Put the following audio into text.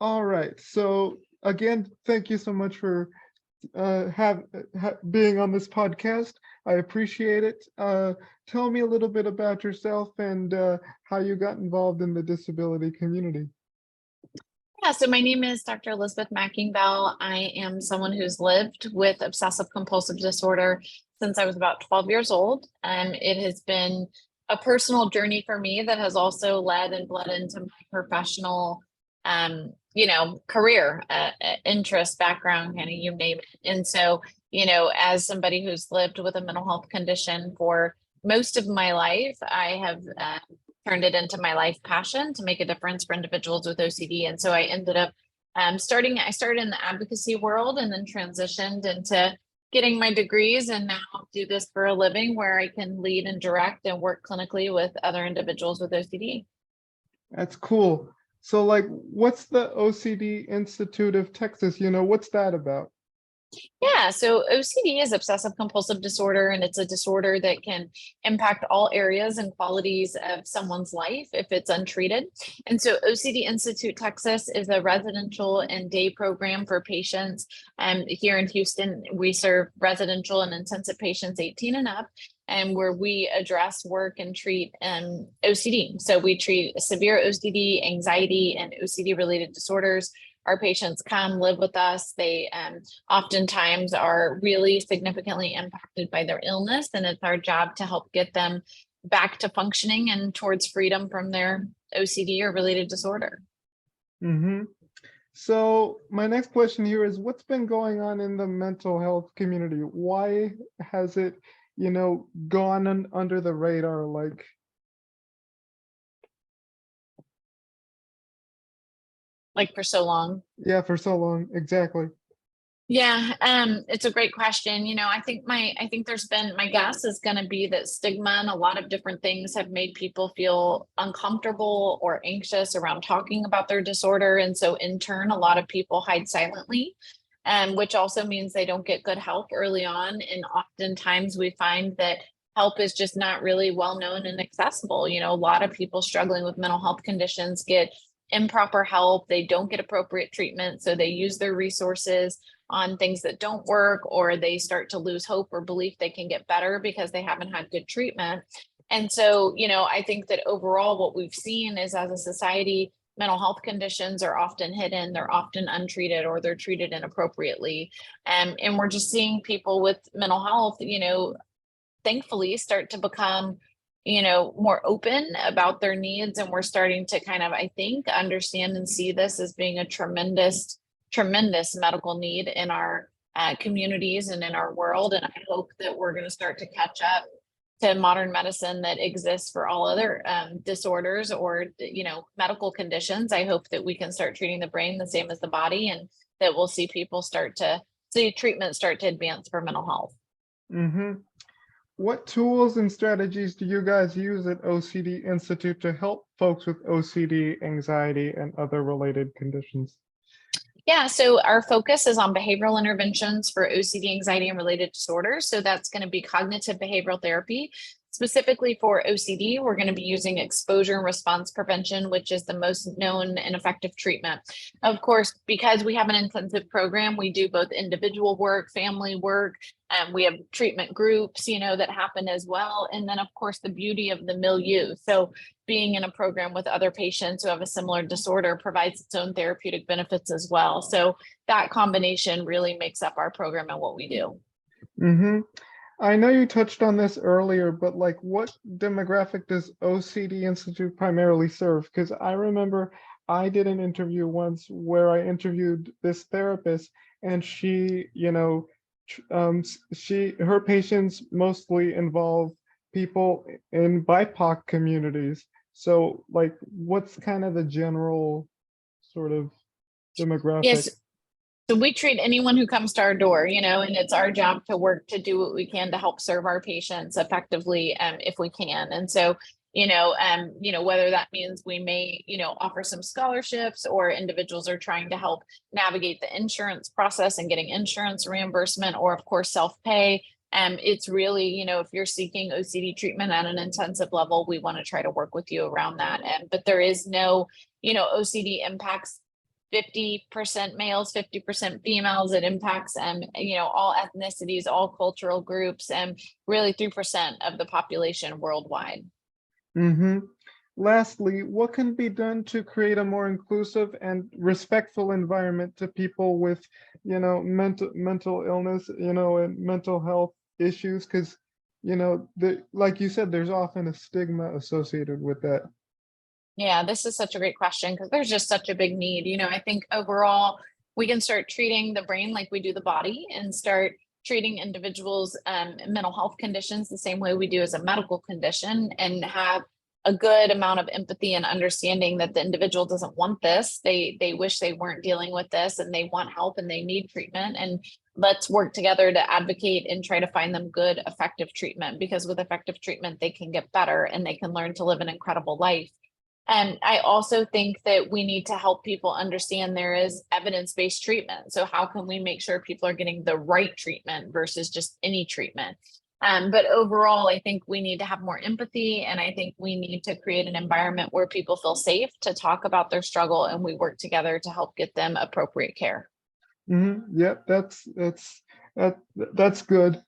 All right. So again, thank you so much for being on this podcast. I appreciate it. Tell me a little bit about yourself and how you got involved in the disability community. Yeah, so my name is Dr. Elizabeth McInvale. I am someone who's lived with obsessive compulsive disorder since I was about 12 years old. It has been a personal journey for me that has also led and bled into my professional, career, interest, background, kind of you name it. And so, as somebody who's lived with a mental health condition for most of my life, I have turned it into my life passion to make a difference for individuals with OCD. And so I ended up I started in the advocacy world and then transitioned into getting my degrees and now do this for a living where I can lead and direct and work clinically with other individuals with OCD. That's cool. So like, what's the OCD Institute of Texas? What's that about? Yeah, so OCD is obsessive compulsive disorder, and it's a disorder that can impact all areas and qualities of someone's life if it's untreated. And so OCD Institute Texas is a residential and day program for patients. Here in Houston, we serve residential and intensive patients 18 and up, and where we address, work, and treat OCD. So we treat severe OCD, anxiety, and OCD related disorders. Our patients come live with us. They oftentimes are really significantly impacted by their illness, and it's our job to help get them back to functioning and towards freedom from their OCD or related disorder. Mm-hmm. So my next question here is, what's been going on in the mental health community? Why has it, gone under the radar? Like for so long. Yeah, for so long. Exactly. Yeah, it's a great question. I think there's been, my guess is going to be that stigma and a lot of different things have made people feel uncomfortable or anxious around talking about their disorder. And so in turn, a lot of people hide silently, which also means they don't get good help early on. And oftentimes we find that help is just not really well known and accessible. A lot of people struggling with mental health conditions get improper help. They don't get appropriate treatment. So they use their resources on things that don't work, or they start to lose hope or belief they can get better because they haven't had good treatment. And so, I think that overall what we've seen is, as a society, mental health conditions are often hidden, they're often untreated, or they're treated inappropriately. And we're just seeing people with mental health, thankfully start to become more open about their needs. And we're starting to kind of, I think, understand and see this as being a tremendous medical need in our communities and in our world. And I hope that we're going to start to catch up to modern medicine that exists for all other disorders or, medical conditions. I hope that we can start treating the brain the same as the body, and that we'll see people treatment start to advance for mental health. Mm-hmm. What tools and strategies do you guys use at OCD Institute to help folks with OCD, anxiety, and other related conditions? Yeah, so our focus is on behavioral interventions for OCD, anxiety, and related disorders. So that's going to be cognitive behavioral therapy. Specifically for OCD, we're going to be using exposure and response prevention, which is the most known and effective treatment. Of course, because we have an intensive program, we do both individual work, family work, and we have treatment groups, that happen as well. And then, of course, the beauty of the milieu. So being in a program with other patients who have a similar disorder provides its own therapeutic benefits as well. So that combination really makes up our program and what we do. Mm-hmm. I know you touched on this earlier, but what demographic does OCD Institute primarily serve? Because I remember I did an interview once where I interviewed this therapist, and she, her patients mostly involve people in BIPOC communities. So what's kind of the general sort of demographic? Yes. So we treat anyone who comes to our door, and it's our job to work to do what we can to help serve our patients effectively, if we can. And so, whether that means we may, offer some scholarships, or individuals are trying to help navigate the insurance process and getting insurance reimbursement, or of course, self-pay. It's really, if you're seeking OCD treatment at an intensive level, we want to try to work with you around that. But there is no, OCD impacts 50% males, 50% females. It impacts, all ethnicities, all cultural groups, and really 3% of the population worldwide. Mm-hmm. Lastly, what can be done to create a more inclusive and respectful environment to people with, mental illness, and mental health issues? Because, like you said, there's often a stigma associated with that. Yeah, this is such a great question because there's just such a big need. I think overall we can start treating the brain like we do the body and start treating individuals' mental health conditions the same way we do as a medical condition, and have a good amount of empathy and understanding that the individual doesn't want this. They wish they weren't dealing with this, and they want help and they need treatment. And let's work together to advocate and try to find them good, effective treatment, because with effective treatment, they can get better and they can learn to live an incredible life. And I also think that we need to help people understand there is evidence-based treatment. So how can we make sure people are getting the right treatment versus just any treatment? But overall, I think we need to have more empathy, and I think we need to create an environment where people feel safe to talk about their struggle, and we work together to help get them appropriate care. Mm-hmm. Yep, that's good.